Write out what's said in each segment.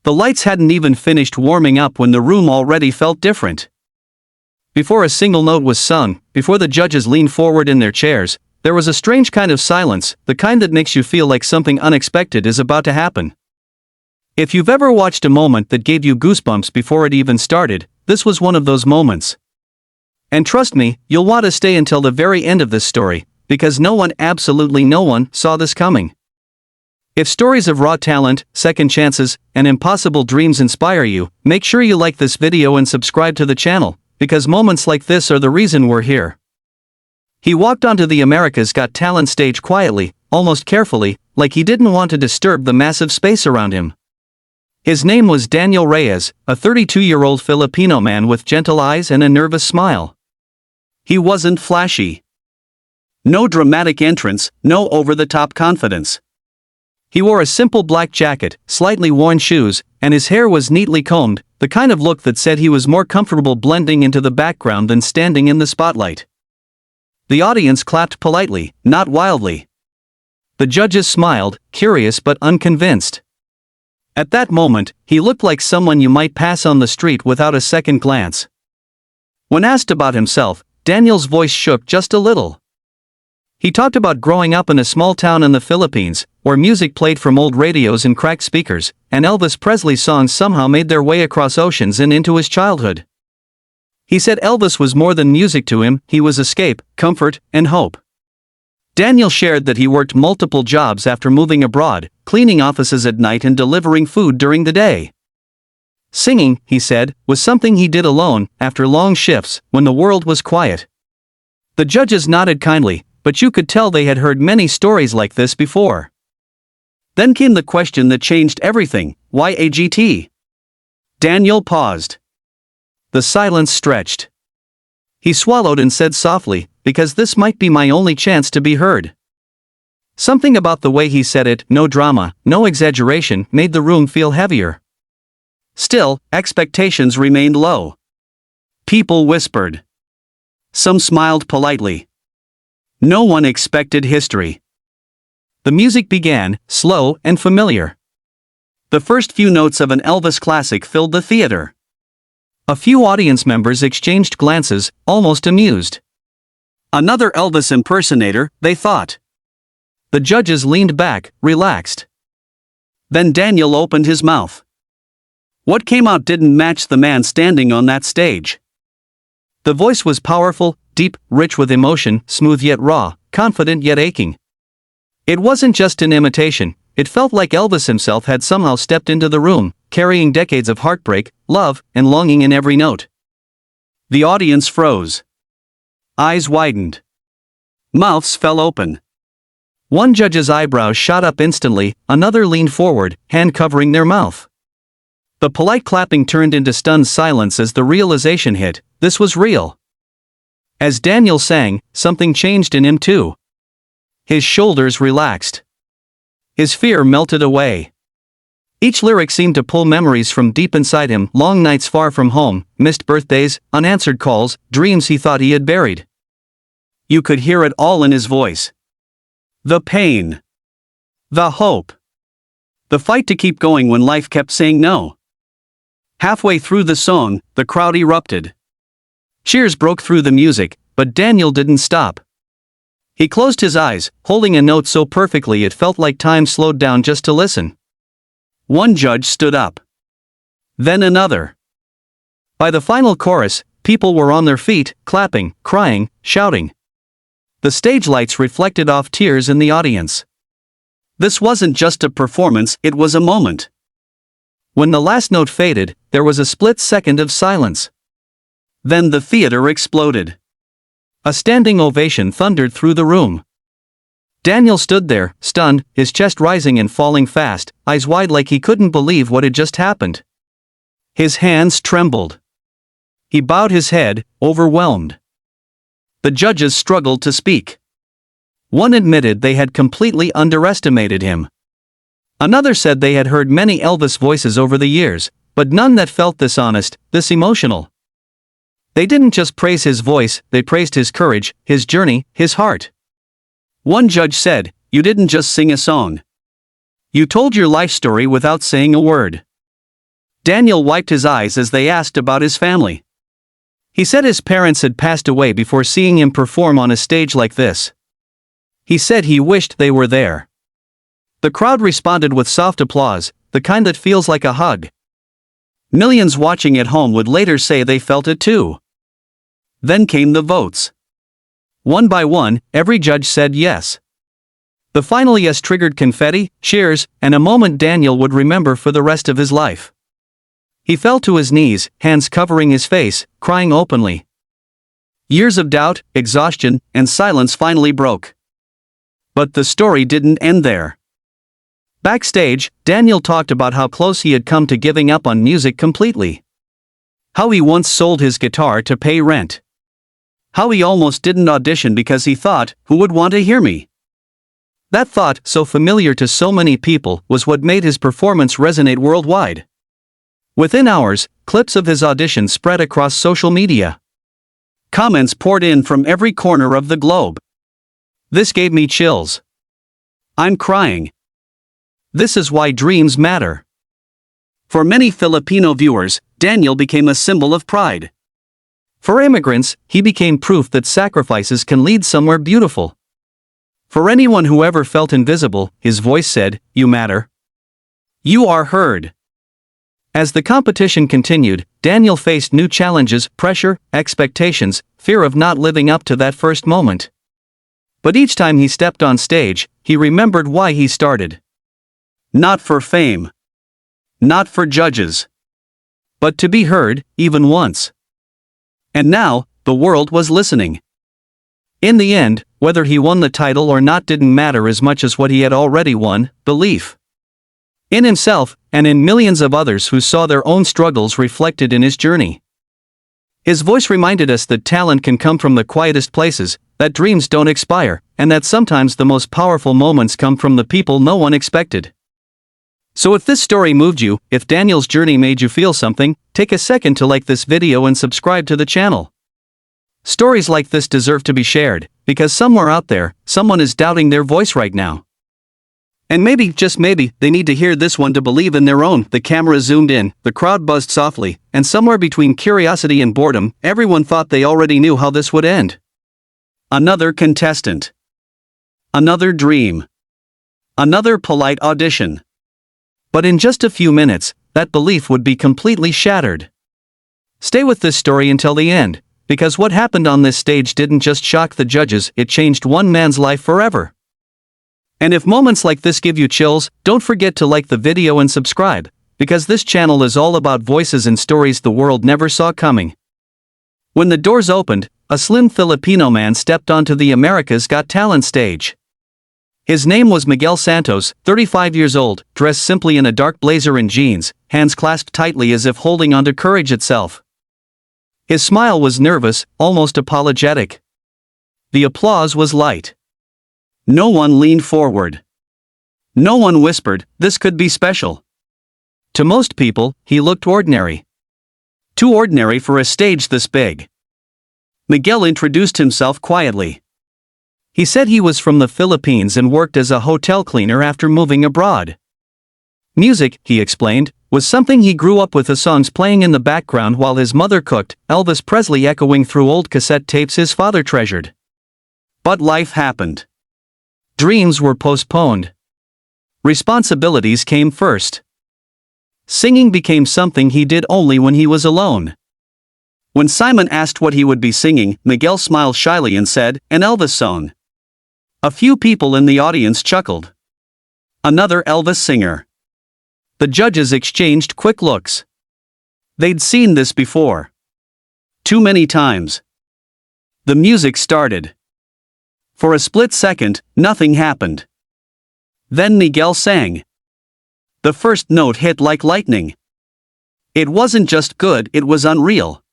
The lights hadn't even finished warming up when the room already felt different. Before a single note was sung, before the judges leaned forward in their chairs, there was a strange kind of silence, the kind that makes you feel like something unexpected is about to happen. If you've ever watched a moment that gave you goosebumps before it even started, this was one of those moments. And trust me, you'll want to stay until the very end of this story, because absolutely no one, saw this coming. If stories of raw talent, second chances, and impossible dreams inspire you, make sure you like this video and subscribe to the channel, because moments like this are the reason we're here. He walked onto the America's Got Talent stage quietly, almost carefully, like he didn't want to disturb the massive space around him. His name was Daniel Reyes, a 32-year-old Filipino man with gentle eyes and a nervous smile. He wasn't flashy. No dramatic entrance, no over-the-top confidence. He wore a simple black jacket, slightly worn shoes, and his hair was neatly combed, the kind of look that said he was more comfortable blending into the background than standing in the spotlight. The audience clapped politely, not wildly. The judges smiled, curious but unconvinced. At that moment, he looked like someone you might pass on the street without a second glance. When asked about himself, Daniel's voice shook just a little. He talked about growing up in a small town in the Philippines, where music played from old radios and cracked speakers, and Elvis Presley's songs somehow made their way across oceans and into his childhood. He said Elvis was more than music to him, he was escape, comfort, and hope. Daniel shared that he worked multiple jobs after moving abroad, cleaning offices at night and delivering food during the day. Singing, he said, was something he did alone, after long shifts, when the world was quiet. The judges nodded kindly, but you could tell they had heard many stories like this before. Then came the question that changed everything: why AGT? Daniel paused. The silence stretched. He swallowed and said softly, because this might be my only chance to be heard. Something about the way he said it, no drama, no exaggeration, made the room feel heavier. Still, expectations remained low. People whispered. Some smiled politely. No one expected history. The music began, slow and familiar. The first few notes of an Elvis classic filled the theater. A few audience members exchanged glances, almost amused. Another Elvis impersonator, they thought. The judges leaned back, relaxed. Then Daniel opened his mouth. What came out didn't match the man standing on that stage. The voice was powerful, deep, rich with emotion, smooth yet raw, confident yet aching. It wasn't just an imitation, it felt like Elvis himself had somehow stepped into the room, carrying decades of heartbreak, love, and longing in every note. The audience froze. Eyes widened. Mouths fell open. One judge's eyebrows shot up instantly, another leaned forward, hand covering their mouth. The polite clapping turned into stunned silence as the realization hit: this was real. As Daniel sang, something changed in him too. His shoulders relaxed. His fear melted away. Each lyric seemed to pull memories from deep inside him: long nights far from home, missed birthdays, unanswered calls, dreams he thought he had buried. You could hear it all in his voice. The pain. The hope. The fight to keep going when life kept saying no. Halfway through the song, the crowd erupted. Cheers broke through the music, but Daniel didn't stop. He closed his eyes, holding a note so perfectly it felt like time slowed down just to listen. One judge stood up. Then another. By the final chorus, people were on their feet, clapping, crying, shouting. The stage lights reflected off tears in the audience. This wasn't just a performance, it was a moment. When the last note faded, there was a split second of silence. Then the theater exploded. A standing ovation thundered through the room. Daniel stood there, stunned, his chest rising and falling fast, eyes wide like he couldn't believe what had just happened. His hands trembled. He bowed his head, overwhelmed. The judges struggled to speak. One admitted they had completely underestimated him. Another said they had heard many Elvis voices over the years, but none that felt this honest, this emotional. They didn't just praise his voice, they praised his courage, his journey, his heart. One judge said, "You didn't just sing a song. You told your life story without saying a word." Daniel wiped his eyes as they asked about his family. He said his parents had passed away before seeing him perform on a stage like this. He said he wished they were there. The crowd responded with soft applause, the kind that feels like a hug. Millions watching at home would later say they felt it too. Then came the votes. One by one, every judge said yes. The final yes triggered confetti, cheers, and a moment Daniel would remember for the rest of his life. He fell to his knees, hands covering his face, crying openly. Years of doubt, exhaustion, and silence finally broke. But the story didn't end there. Backstage, Daniel talked about how close he had come to giving up on music completely. How he once sold his guitar to pay rent. How he almost didn't audition because he thought, who would want to hear me? That thought, so familiar to so many people, was what made his performance resonate worldwide. Within hours, clips of his audition spread across social media. Comments poured in from every corner of the globe. This gave me chills. I'm crying. This is why dreams matter. For many Filipino viewers, Daniel became a symbol of pride. For immigrants, he became proof that sacrifices can lead somewhere beautiful. For anyone who ever felt invisible, his voice said, "You matter. You are heard." As the competition continued, Daniel faced new challenges, pressure, expectations, fear of not living up to that first moment. But each time he stepped on stage, he remembered why he started. Not for fame. Not for judges. But to be heard, even once. And now, the world was listening. In the end, whether he won the title or not didn't matter as much as what he had already won, belief. In himself, and in millions of others who saw their own struggles reflected in his journey. His voice reminded us that talent can come from the quietest places, that dreams don't expire, and that sometimes the most powerful moments come from the people no one expected. So if this story moved you, if Daniel's journey made you feel something, take a second to like this video and subscribe to the channel. Stories like this deserve to be shared, because somewhere out there, someone is doubting their voice right now. And maybe, just maybe, they need to hear this one to believe in their own. The camera zoomed in, the crowd buzzed softly, and somewhere between curiosity and boredom, everyone thought they already knew how this would end. Another contestant. Another dream. Another polite audition. But in just a few minutes, that belief would be completely shattered. Stay with this story until the end, because what happened on this stage didn't just shock the judges, it changed one man's life forever. And if moments like this give you chills, don't forget to like the video and subscribe, because this channel is all about voices and stories the world never saw coming. When the doors opened, a slim Filipino man stepped onto the America's Got Talent stage. His name was Miguel Santos, 35 years old, dressed simply in a dark blazer and jeans, hands clasped tightly as if holding onto courage itself. His smile was nervous, almost apologetic. The applause was light. No one leaned forward. No one whispered, "This could be special." To most people, he looked ordinary. Too ordinary for a stage this big. Miguel introduced himself quietly. He said he was from the Philippines and worked as a hotel cleaner after moving abroad. Music, he explained, was something he grew up with, the songs playing in the background while his mother cooked, Elvis Presley echoing through old cassette tapes his father treasured. But life happened. Dreams were postponed. Responsibilities came first. Singing became something he did only when he was alone. When Simon asked what he would be singing, Miguel smiled shyly and said, "An Elvis song." A few people in the audience chuckled. Another Elvis singer. The judges exchanged quick looks. They'd seen this before. Too many times. The music started. For a split second, nothing happened. Then Miguel sang. The first note hit like lightning. It wasn't just good, it was unreal.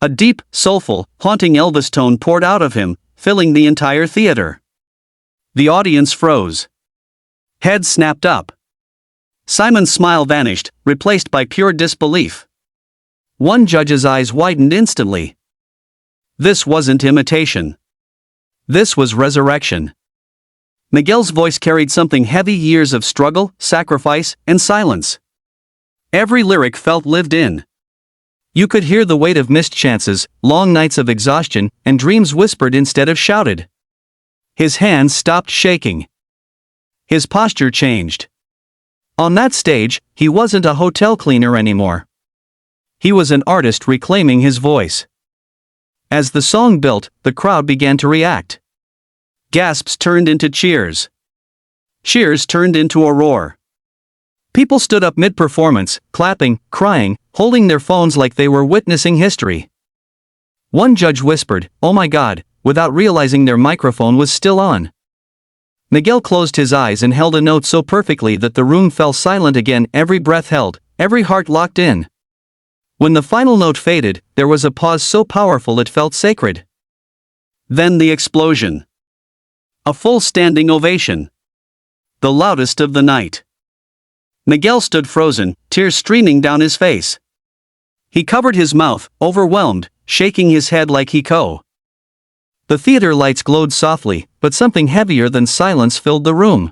A deep, soulful, haunting Elvis tone poured out of him, filling the entire theater. The audience froze. Heads snapped up. Simon's smile vanished, replaced by pure disbelief. One judge's eyes widened instantly. This wasn't imitation. This was resurrection. Miguel's voice carried something heavy: years of struggle, sacrifice, and silence. Every lyric felt lived in. You could hear the weight of missed chances, long nights of exhaustion, and dreams whispered instead of shouted. His hands stopped shaking. His posture changed. On that stage, he wasn't a hotel cleaner anymore. He was an artist reclaiming his voice. As the song built, the crowd began to react. Gasps turned into cheers. Cheers turned into a roar. People stood up mid-performance, clapping, crying, holding their phones like they were witnessing history. One judge whispered, "Oh my God," without realizing their microphone was still on. Miguel closed his eyes and held a note so perfectly that the room fell silent again, every breath held, every heart locked in. When the final note faded, there was a pause so powerful it felt sacred. Then the explosion. A full standing ovation. The loudest of the night. Miguel stood frozen, tears streaming down his face. He covered his mouth, overwhelmed, shaking his head like Hiko. The theater lights glowed softly, but something heavier than silence filled the room.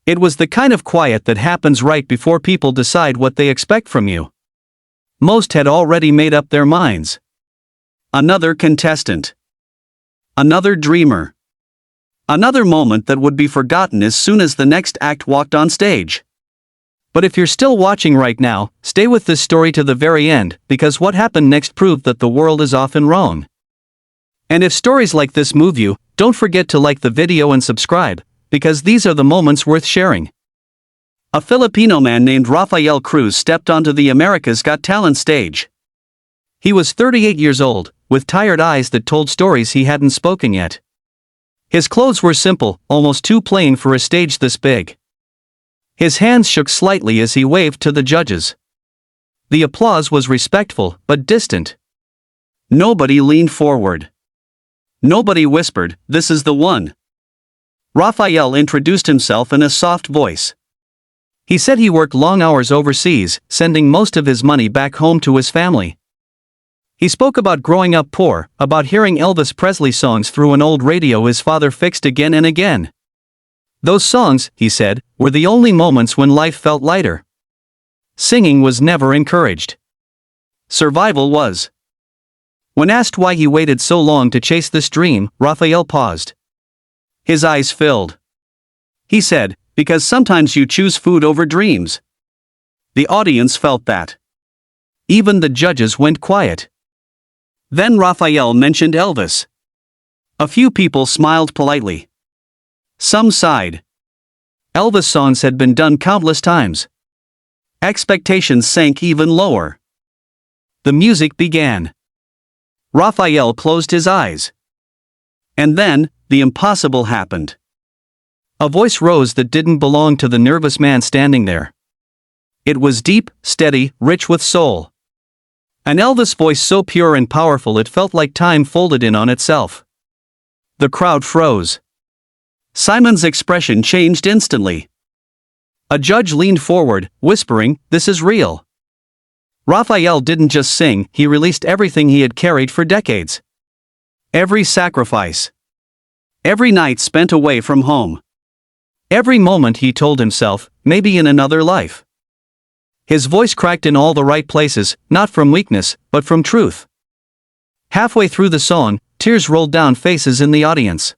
It was the kind of quiet that happens right before people decide what they expect from you. Most had already made up their minds. Another contestant. Another dreamer. Another moment that would be forgotten as soon as the next act walked on stage. But if you're still watching right now, stay with this story to the very end, because what happened next proved that the world is often wrong. And if stories like this move you, don't forget to like the video and subscribe, because these are the moments worth sharing. A Filipino man named Rafael Cruz stepped onto the America's Got Talent stage. He was 38 years old, with tired eyes that told stories he hadn't spoken yet. His clothes were simple, almost too plain for a stage this big. His hands shook slightly as he waved to the judges. The applause was respectful, but distant. Nobody leaned forward. Nobody whispered, "This is the one." Rafael introduced himself in a soft voice. He said he worked long hours overseas, sending most of his money back home to his family. He spoke about growing up poor, about hearing Elvis Presley songs through an old radio his father fixed again and again. Those songs, he said, were the only moments when life felt lighter. Singing was never encouraged. Survival was. When asked why he waited so long to chase this dream, Rafael paused. His eyes filled. He said, "Because sometimes you choose food over dreams." The audience felt that. Even the judges went quiet. Then Rafael mentioned Elvis. A few people smiled politely. Some sighed. Elvis songs had been done countless times. Expectations sank even lower. The music began. Rafael closed his eyes. And then, the impossible happened. A voice rose that didn't belong to the nervous man standing there. It was deep, steady, rich with soul. An Elvis voice so pure and powerful it felt like time folded in on itself. The crowd froze. Simon's expression changed instantly. A judge leaned forward, whispering, "This is real." Rafael didn't just sing, he released everything he had carried for decades. Every sacrifice. Every night spent away from home. Every moment he told himself, maybe in another life. His voice cracked in all the right places, not from weakness, but from truth. Halfway through the song, tears rolled down faces in the audience.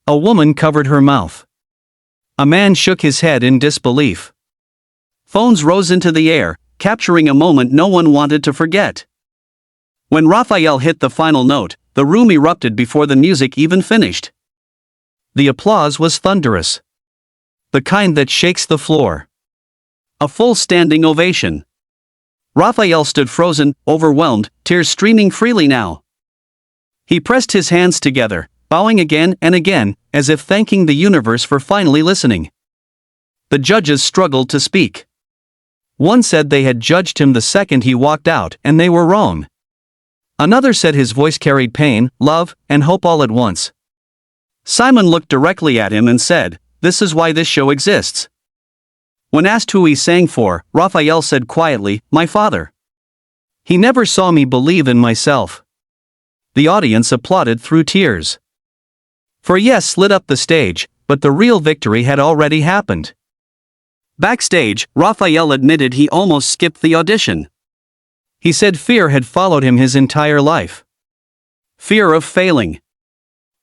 A woman covered her mouth. A man shook his head in disbelief. Phones rose into the air, capturing a moment no one wanted to forget. When Rafael hit the final note, the room erupted before the music even finished. The applause was thunderous. The kind that shakes the floor. A full standing ovation. Rafael stood frozen, overwhelmed, tears streaming freely now. He pressed his hands together, bowing again and again, as if thanking the universe for finally listening. The judges struggled to speak. One said they had judged him the second he walked out, and they were wrong. Another said his voice carried pain, love, and hope all at once. Simon looked directly at him and said, "This is why this show exists." When asked who he sang for, Rafael said quietly, "My father. He never saw me believe in myself." The audience applauded through tears. For yes lit up the stage, but the real victory had already happened. Backstage, Raphael admitted he almost skipped the audition. He said fear had followed him his entire life. Fear of failing.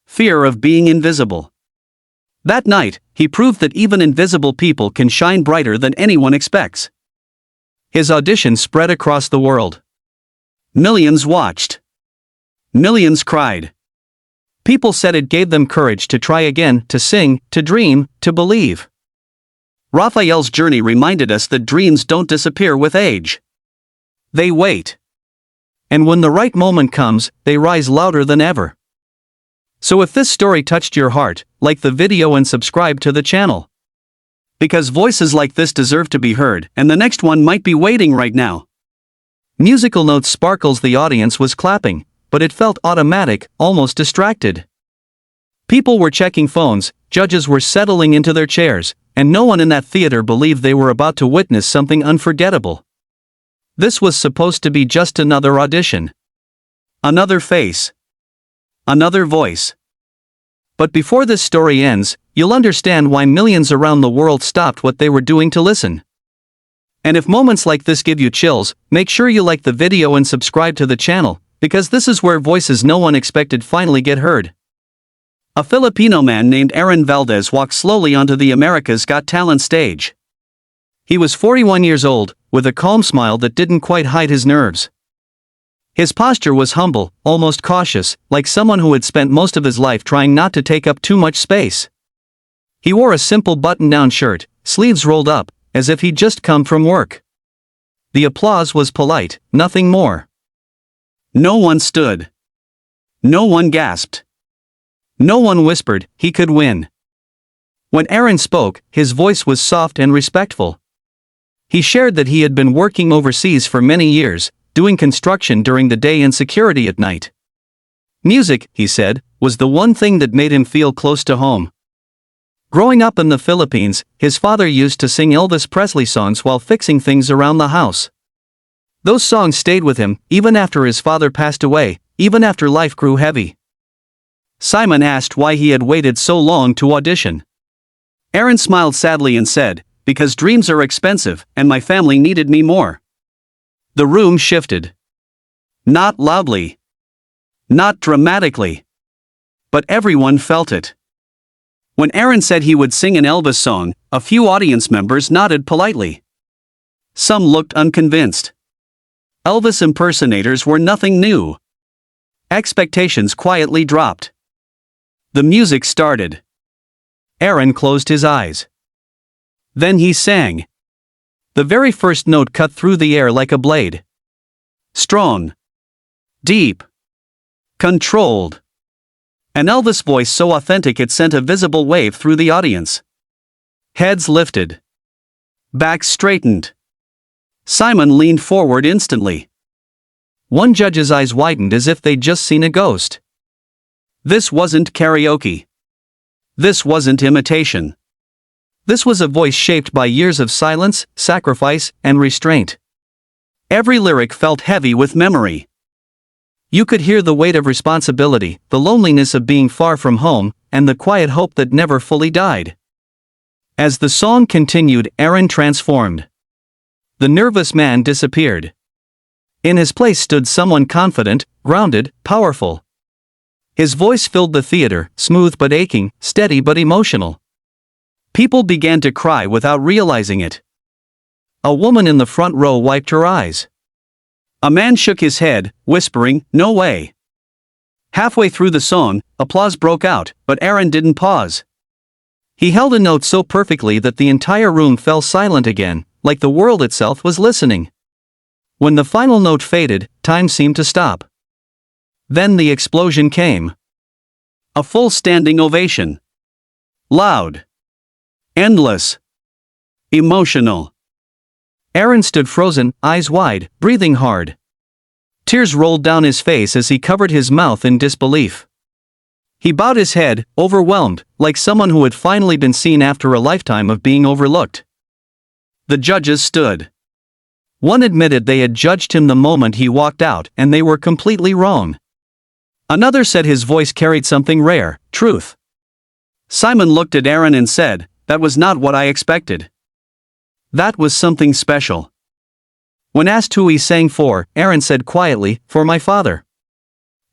Fear of being invisible. That night, he proved that even invisible people can shine brighter than anyone expects. His audition spread across the world. Millions watched. Millions cried. People said it gave them courage to try again, to sing, to dream, to believe. Raphael's journey reminded us that dreams don't disappear with age. They wait. And when the right moment comes, they rise louder than ever. So if this story touched your heart, like the video and subscribe to the channel. Because voices like this deserve to be heard, and the next one might be waiting right now. Musical notes sparkles. The audience was clapping, but it felt automatic, almost distracted. People were checking phones, judges were settling into their chairs, and no one in that theater believed they were about to witness something unforgettable. This was supposed to be just another audition. Another face. Another voice. But before this story ends, you'll understand why millions around the world stopped what they were doing to listen. And if moments like this give you chills, make sure you like the video and subscribe to the channel, because this is where voices no one expected finally get heard. A Filipino man named Aaron Valdez walked slowly onto the America's Got Talent stage. He was 41 years old, with a calm smile that didn't quite hide his nerves. His posture was humble, almost cautious, like someone who had spent most of his life trying not to take up too much space. He wore a simple button-down shirt, sleeves rolled up, as if he'd just come from work. The applause was polite, nothing more. No one stood. No one gasped. No one whispered he could win. When Aaron spoke, his voice was soft and respectful. He shared that he had been working overseas for many years, doing construction during the day and security at night. Music, he said, was the one thing that made him feel close to home. Growing up in the Philippines, his father used to sing Elvis Presley songs while fixing things around the house. Those songs stayed with him, even after his father passed away, even after life grew heavy. Simon asked why he had waited so long to audition. Aaron smiled sadly and said, "Because dreams are expensive, and my family needed me more." The room shifted. Not loudly. Not dramatically. But everyone felt it. When Aaron said he would sing an Elvis song, a few audience members nodded politely. Some looked unconvinced. Elvis impersonators were nothing new. Expectations quietly dropped. The music started. Aaron closed his eyes. Then he sang. The very first note cut through the air like a blade. Strong. Deep. Controlled. An Elvis voice so authentic it sent a visible wave through the audience. Heads lifted. Backs straightened. Simon leaned forward instantly. One judge's eyes widened as if they'd just seen a ghost. This wasn't karaoke. This wasn't imitation. This was a voice shaped by years of silence, sacrifice, and restraint. Every lyric felt heavy with memory. You could hear the weight of responsibility, the loneliness of being far from home, and the quiet hope that never fully died. As the song continued, Aaron transformed. The nervous man disappeared. In his place stood someone confident, grounded, powerful. His voice filled the theater, smooth but aching, steady but emotional. People began to cry without realizing it. A woman in the front row wiped her eyes. A man shook his head, whispering, "No way." Halfway through the song, applause broke out, but Aaron didn't pause. He held a note so perfectly that the entire room fell silent again, like the world itself was listening. When the final note faded, time seemed to stop. Then the explosion came. A full standing ovation. Loud. Endless. Emotional. Aaron stood frozen, eyes wide, breathing hard. Tears rolled down his face as he covered his mouth in disbelief. He bowed his head, overwhelmed, like someone who had finally been seen after a lifetime of being overlooked. The judges stood. One admitted they had judged him the moment he walked out, and they were completely wrong. Another said his voice carried something rare, truth. Simon looked at Aaron and said, "That was not what I expected." That was something special. When asked who he sang for, Aaron said quietly, "For my father.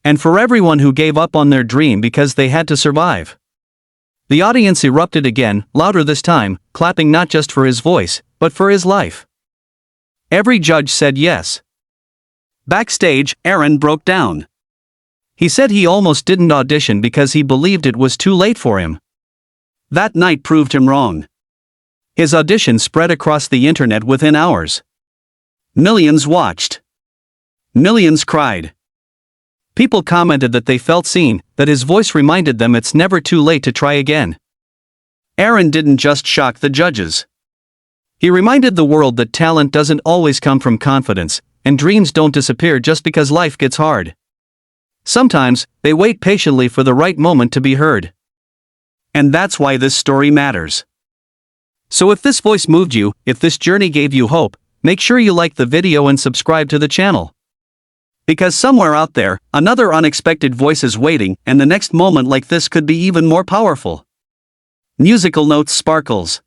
And for everyone who gave up on their dream because they had to survive." The audience erupted again, louder this time, clapping not just for his voice, but for his life. Every judge said yes. Backstage, Aaron broke down. He said he almost didn't audition because he believed it was too late for him. That night proved him wrong. His audition spread across the internet within hours. Millions watched. Millions cried. People commented that they felt seen, that his voice reminded them it's never too late to try again. Aaron didn't just shock the judges. He reminded the world that talent doesn't always come from confidence, and dreams don't disappear just because life gets hard. Sometimes, they wait patiently for the right moment to be heard. And that's why this story matters. So if this voice moved you, if this journey gave you hope, make sure you like the video and subscribe to the channel. Because somewhere out there, another unexpected voice is waiting, and the next moment like this could be even more powerful. Musical notes sparkles.